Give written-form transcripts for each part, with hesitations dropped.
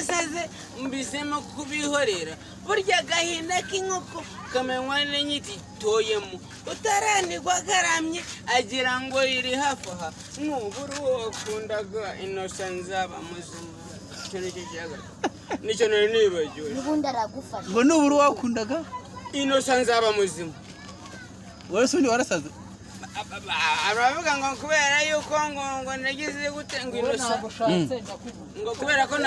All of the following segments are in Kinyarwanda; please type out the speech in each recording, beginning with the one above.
nasaze mbisemo kubihorera burya gahinda k'inkoko kamenywa n'nyiti toyemo utaranirwa garamye agira ngo iri hafi aha n'uburu wakundaga Innocent nzaba muzima nicyo nari nibagiwe ubundi aragufasha ngo n'uburu wakundaga Innocent nzaba muzima wese undi warasaze aravuga ngo kubera yuko ngo nagize gute ngo Innocent ngo kubera ko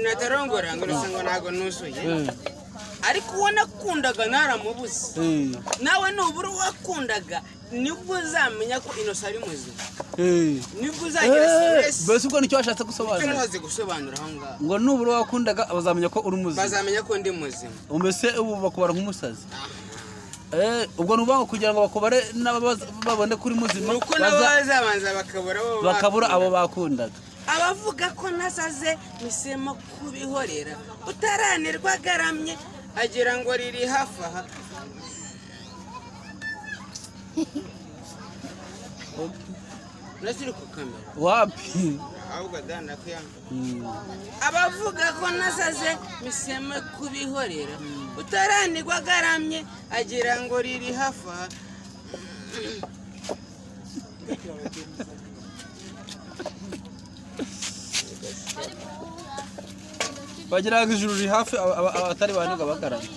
natarongora ngo Innocent ngo nago nusuye ariko ubona kundaga naramubuze nawe n'uburu wakundaga nibwo uzamenya ko Innocent ari muzima nibwo uzagira stress bese ubwo nicyo washatse gusobanura cyo gusobanura aho ngaho ngo n'uburu wakundaga bazamenya ko uri muzima bazamenya ko ndi muzima umbese ubu bakubara nk'umusazi ubwo nubango kugira ngo bakubare babone kuri muzima nuko nabo bazabanza bakabura abo bakundaga abavuga ko nasaze misemo kubihorera utaranirwa garamye agira ngo riri hafi aha nasiri ku kamera wapi ahubwo danda kuyanga abavuga ko nasaze misemo kubihorera utaranirwa garamye agira ngo riri hafi aha bagira ngo ijuru riri hafi abatari banirwa bagaramye